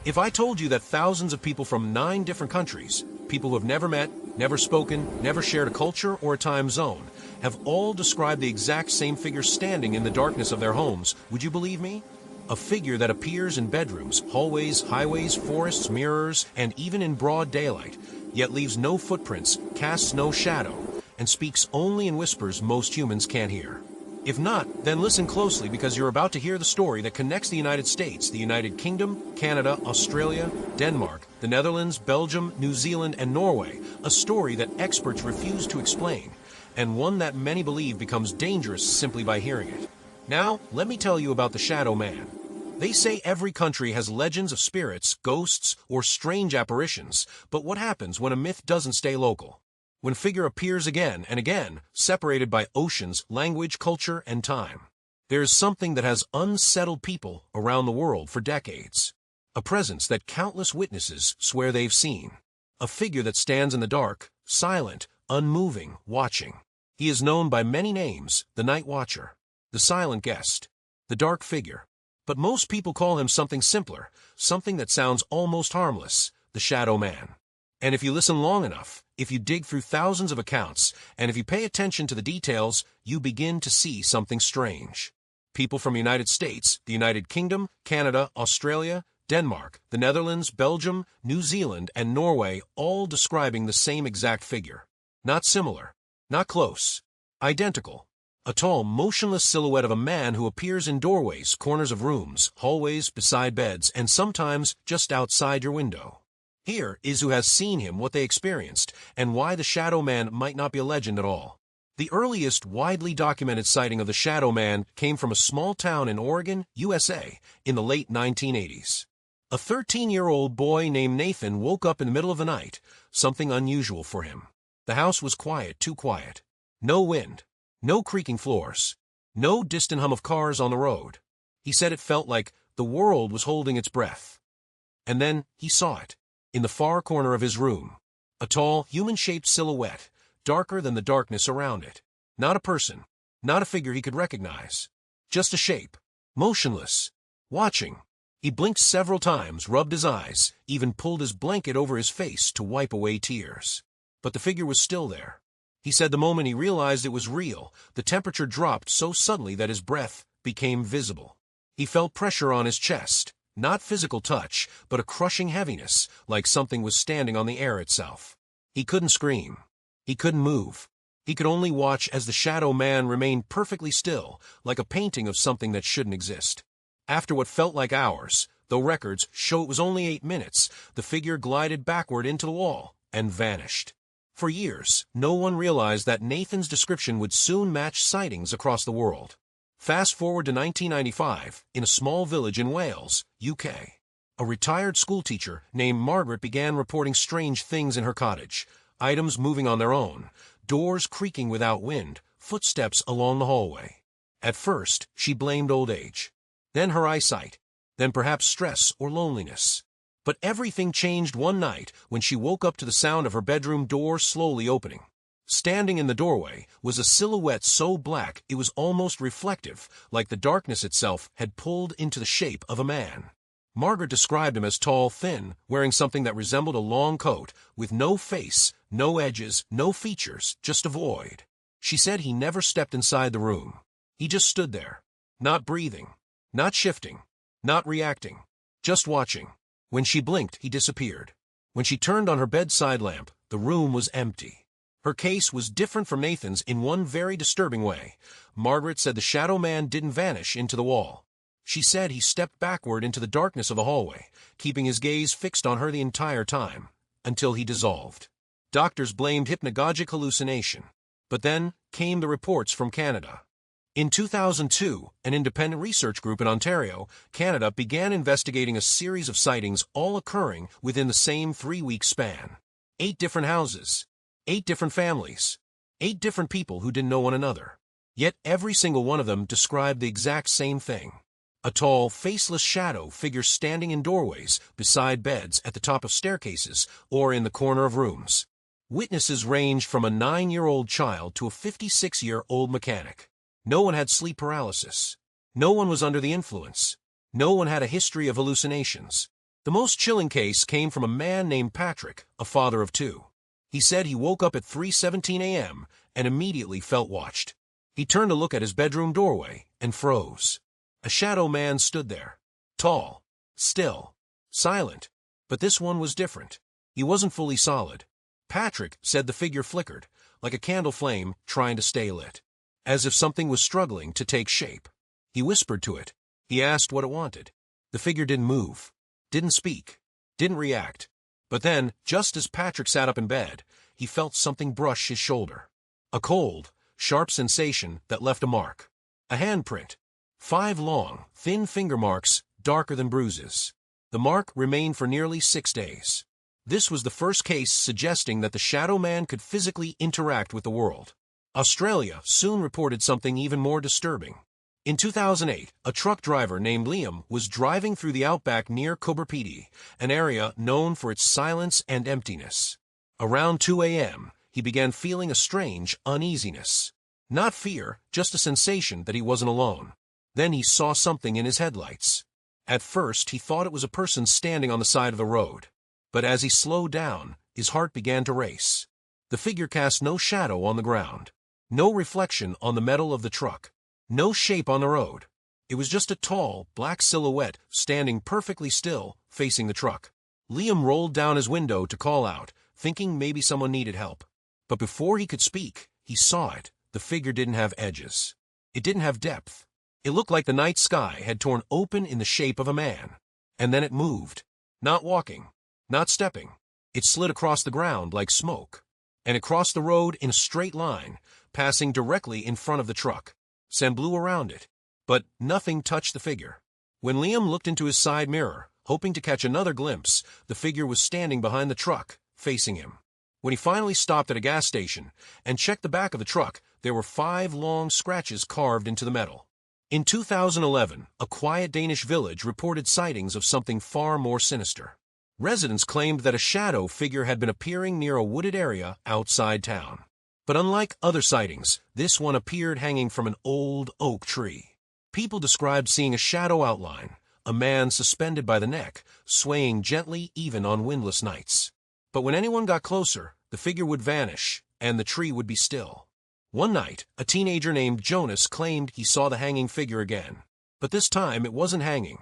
If I told you that thousands of people from 9 different countries, people who have never met, never spoken, never shared a culture or a time zone, have all described the exact same figure standing in the darkness of their homes, would you believe me? A figure that appears in bedrooms, hallways, highways, forests, mirrors, and even in broad daylight, yet leaves no footprints, casts no shadow, and speaks only in whispers most humans can't hear. If not, then listen closely, because you're about to hear the story that connects the United States, the United Kingdom, Canada, Australia, Denmark, the Netherlands, Belgium, New Zealand, and Norway, a story that experts refuse to explain, and one that many believe becomes dangerous simply by hearing it. Now, let me tell you about the Shadow Man. They say every country has legends of spirits, ghosts, or strange apparitions, but what happens when a myth doesn't stay local? When a figure appears again and again, separated by oceans, language, culture, and time. There is something that has unsettled people around the world for decades. A presence that countless witnesses swear they've seen. A figure that stands in the dark, silent, unmoving, watching. He is known by many names: the Night Watcher, the Silent Guest, the Dark Figure. But most people call him something simpler, something that sounds almost harmless: the Shadow Man. And if you listen long enough, if you dig through thousands of accounts, and if you pay attention to the details, you begin to see something strange. People from the United States, the United Kingdom, Canada, Australia, Denmark, the Netherlands, Belgium, New Zealand, and Norway, all describing the same exact figure. Not similar, not close, identical. A tall, motionless silhouette of a man who appears in doorways, corners of rooms, hallways, beside beds, and sometimes just outside your window. Here is who has seen him, what they experienced, and why the Shadow Man might not be a legend at all. The earliest widely documented sighting of the Shadow Man came from a small town in Oregon, USA, in the late 1980s. A 13-year-old boy named Nathan woke up in the middle of the night, something unusual for him. The house was quiet, too quiet. No wind, no creaking floors, no distant hum of cars on the road. He said it felt like the world was holding its breath. And then he saw it. In the far corner of his room, a tall, human-shaped silhouette, darker than the darkness around it. Not a person, not a figure he could recognize. Just a shape, motionless, watching. He blinked several times, rubbed his eyes, even pulled his blanket over his face to wipe away tears. But the figure was still there. He said the moment he realized it was real, the temperature dropped so suddenly that his breath became visible. He felt pressure on his chest. Not physical touch, but a crushing heaviness, like something was standing on the air itself. He couldn't scream. He couldn't move. He could only watch as the Shadow Man remained perfectly still, like a painting of something that shouldn't exist. After what felt like hours, though records show it was only 8 minutes, the figure glided backward into the wall and vanished. For years, no one realized that Nathan's description would soon match sightings across the world. Fast forward to 1995, in a small village in Wales, UK. A retired schoolteacher named Margaret began reporting strange things in her cottage. Items moving on their own, doors creaking without wind, footsteps along the hallway. At first, she blamed old age. Then her eyesight. Then perhaps stress or loneliness. But everything changed one night when she woke up to the sound of her bedroom door slowly opening. Standing in the doorway was a silhouette so black it was almost reflective, like the darkness itself had pulled into the shape of a man. Margaret described him as tall, thin, wearing something that resembled a long coat, with no face, no edges, no features, just a void. She said he never stepped inside the room. He just stood there, not breathing, not shifting, not reacting, just watching. When she blinked, he disappeared. When she turned on her bedside lamp, the room was empty. Her case was different from Nathan's in one very disturbing way. Margaret said the Shadow Man didn't vanish into the wall. She said he stepped backward into the darkness of the hallway, keeping his gaze fixed on her the entire time, until he dissolved. Doctors blamed hypnagogic hallucination. But then came the reports from Canada. In 2002, an independent research group in Ontario, Canada, began investigating a series of sightings all occurring within the same 3-week span. 8 different houses. 8 different families, 8 different people who didn't know one another. Yet every single one of them described the exact same thing. A tall, faceless shadow figure standing in doorways, beside beds, at the top of staircases, or in the corner of rooms. Witnesses ranged from a 9-year-old child to a 56-year-old mechanic. No one had sleep paralysis. No one was under the influence. No one had a history of hallucinations. The most chilling case came from a man named Patrick, a father of two. He said he woke up at 3:17 a.m. and immediately felt watched. He turned to look at his bedroom doorway and froze. A shadow man stood there. Tall, still, silent. But this one was different. He wasn't fully solid. Patrick said the figure flickered, like a candle flame trying to stay lit, as if something was struggling to take shape. He whispered to it. He asked what it wanted. The figure didn't move, didn't speak, didn't react. But then, just as Patrick sat up in bed, he felt something brush his shoulder. A cold, sharp sensation that left a mark. A handprint. 5 long, thin finger marks, darker than bruises. The mark remained for nearly 6 days. This was the first case suggesting that the shadow man could physically interact with the world. Australia soon reported something even more disturbing. In 2008, a truck driver named Liam was driving through the outback near Coburpedy, an area known for its silence and emptiness. Around 2 a.m., he began feeling a strange uneasiness. Not fear, just a sensation that he wasn't alone. Then he saw something in his headlights. At first, he thought it was a person standing on the side of the road. But as he slowed down, his heart began to race. The figure cast no shadow on the ground, no reflection on the metal of the truck, no shape on the road. It was just a tall, black silhouette standing perfectly still, facing the truck. Liam rolled down his window to call out, thinking maybe someone needed help. But before he could speak, he saw it. The figure didn't have edges. It didn't have depth. It looked like the night sky had torn open in the shape of a man. And then it moved. Not walking. Not stepping. It slid across the ground like smoke. And it crossed the road in a straight line, passing directly in front of the truck. Sand blew around it. But nothing touched the figure. When Liam looked into his side mirror, hoping to catch another glimpse, the figure was standing behind the truck, facing him. When he finally stopped at a gas station and checked the back of the truck, there were 5 long scratches carved into the metal. In 2011, a quiet Danish village reported sightings of something far more sinister. Residents claimed that a shadow figure had been appearing near a wooded area outside town. But unlike other sightings, this one appeared hanging from an old oak tree. People described seeing a shadow outline, a man suspended by the neck, swaying gently even on windless nights. But when anyone got closer, the figure would vanish, and the tree would be still. One night, a teenager named Jonas claimed he saw the hanging figure again. But this time it wasn't hanging.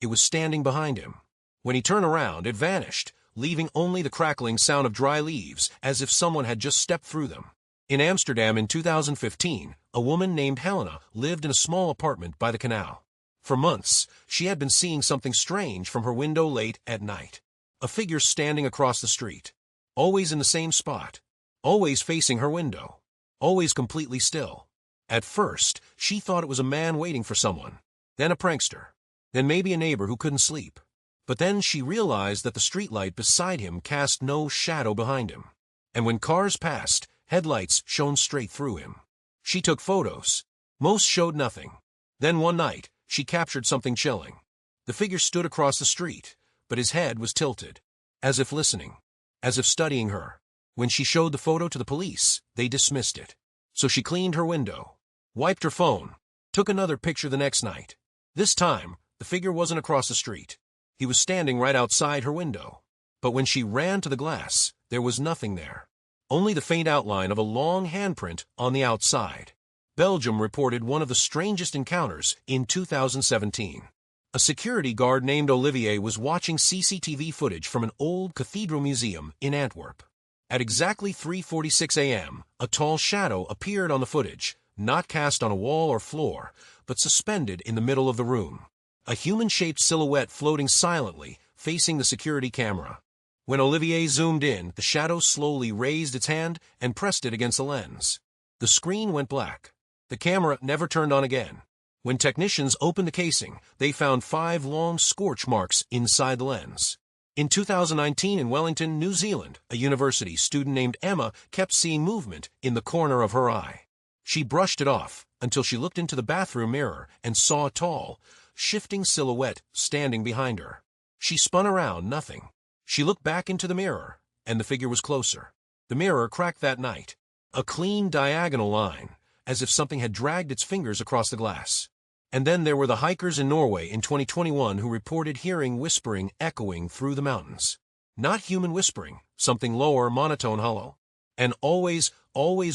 It was standing behind him. When he turned around, it vanished, leaving only the crackling sound of dry leaves, as if someone had just stepped through them. In Amsterdam in 2015, a woman named Helena lived in a small apartment by the canal. For months, she had been seeing something strange from her window late at night. A figure standing across the street, always in the same spot, always facing her window, always completely still. At first, she thought it was a man waiting for someone, then a prankster, then maybe a neighbor who couldn't sleep. But then she realized that the streetlight beside him cast no shadow behind him. And when cars passed, headlights shone straight through him. She took photos. Most showed nothing. Then one night, she captured something chilling. The figure stood across the street, but his head was tilted, as if listening, as if studying her. When she showed the photo to the police, they dismissed it. So she cleaned her window, wiped her phone, took another picture the next night. This time, the figure wasn't across the street. He was standing right outside her window. But when she ran to the glass, there was nothing there. Only the faint outline of a long handprint on the outside. Belgium reported one of the strangest encounters in 2017. A security guard named Olivier was watching CCTV footage from an old cathedral museum in Antwerp. At exactly 3:46 a.m., a tall shadow appeared on the footage, not cast on a wall or floor, but suspended in the middle of the room. A human-shaped silhouette floating silently, facing the security camera. When Olivier zoomed in, the shadow slowly raised its hand and pressed it against the lens. The screen went black. The camera never turned on again. When technicians opened the casing, they found 5 long scorch marks inside the lens. In 2019 in Wellington, New Zealand, a university student named Emma kept seeing movement in the corner of her eye. She brushed it off until she looked into the bathroom mirror and saw a tall, shifting silhouette standing behind her. She spun around, nothing. She looked back into the mirror, and the figure was closer. The mirror cracked that night. A clean diagonal line, as if something had dragged its fingers across the glass. And then there were the hikers in Norway in 2021 who reported hearing whispering echoing through the mountains. Not human whispering, something lower, monotone, hollow. And always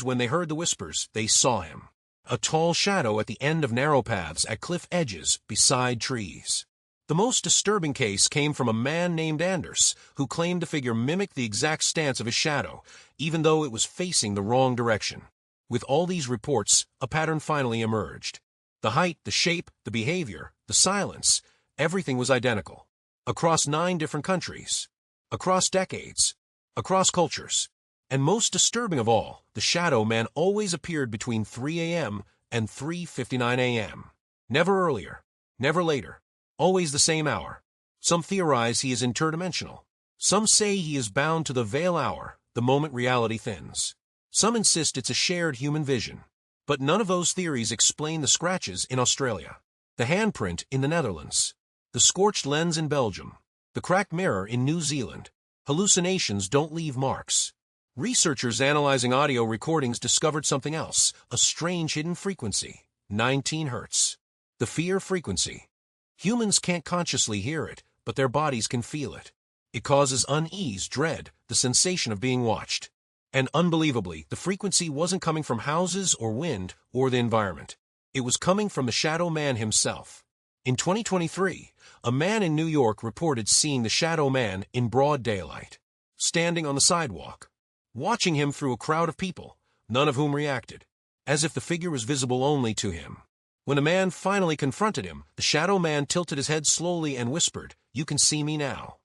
when they heard the whispers, they saw him. A tall shadow at the end of narrow paths, at cliff edges, beside trees. The most disturbing case came from a man named Anders, who claimed the figure mimicked the exact stance of his shadow, even though it was facing the wrong direction. With all these reports, a pattern finally emerged. The height, the shape, the behavior, the silence, everything was identical. Across 9 different countries. Across decades. Across cultures. And most disturbing of all, the shadow man always appeared between 3 a.m. and 3:59 a.m. Never earlier. Never later. Always the same hour. Some theorize he is interdimensional. Some say he is bound to the veil hour, the moment reality thins. Some insist it's a shared human vision. But none of those theories explain the scratches in Australia, the handprint in the Netherlands, the scorched lens in Belgium, the cracked mirror in New Zealand. Hallucinations don't leave marks. Researchers analyzing audio recordings discovered something else, a strange hidden frequency, 19 Hz. The fear frequency. Humans can't consciously hear it, but their bodies can feel it. It causes unease, dread, the sensation of being watched. And unbelievably, the frequency wasn't coming from houses or wind or the environment. It was coming from the shadow man himself. In 2023, a man in New York reported seeing the shadow man in broad daylight, standing on the sidewalk, watching him through a crowd of people, none of whom reacted, as if the figure was visible only to him. When a man finally confronted him, the shadow man tilted his head slowly and whispered, "You can see me now,"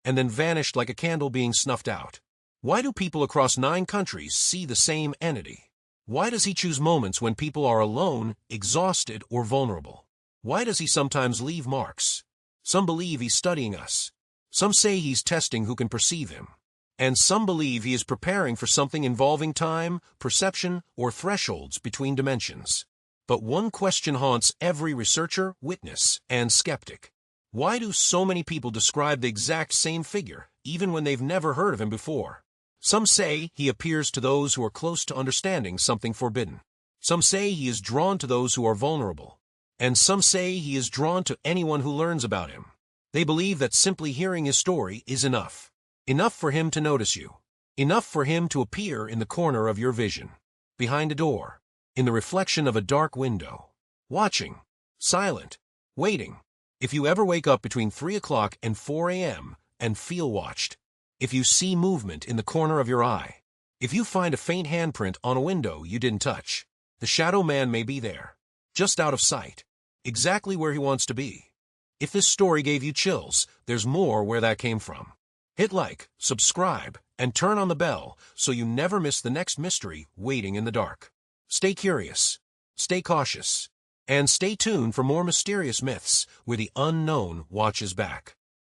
and then vanished like a candle being snuffed out. Why do people across 9 countries see the same entity? Why does he choose moments when people are alone, exhausted, or vulnerable? Why does he sometimes leave marks? Some believe he's studying us. Some say he's testing who can perceive him. And some believe he is preparing for something involving time, perception, or thresholds between dimensions. But one question haunts every researcher, witness, and skeptic. Why do so many people describe the exact same figure, even when they've never heard of him before? Some say he appears to those who are close to understanding something forbidden. Some say he is drawn to those who are vulnerable. And some say he is drawn to anyone who learns about him. They believe that simply hearing his story is enough. Enough for him to notice you. Enough for him to appear in the corner of your vision. Behind a door. In the reflection of a dark window. Watching. Silent. Waiting. If you ever wake up between 3 o'clock and 4 a.m. and feel watched. If you see movement in the corner of your eye. If you find a faint handprint on a window you didn't touch. The shadow man may be there. Just out of sight. Exactly where he wants to be. If this story gave you chills, there's more where that came from. Hit like, subscribe, and turn on the bell so you never miss the next mystery waiting in the dark. Stay curious, stay cautious, and stay tuned for more mysterious myths where the unknown watches back.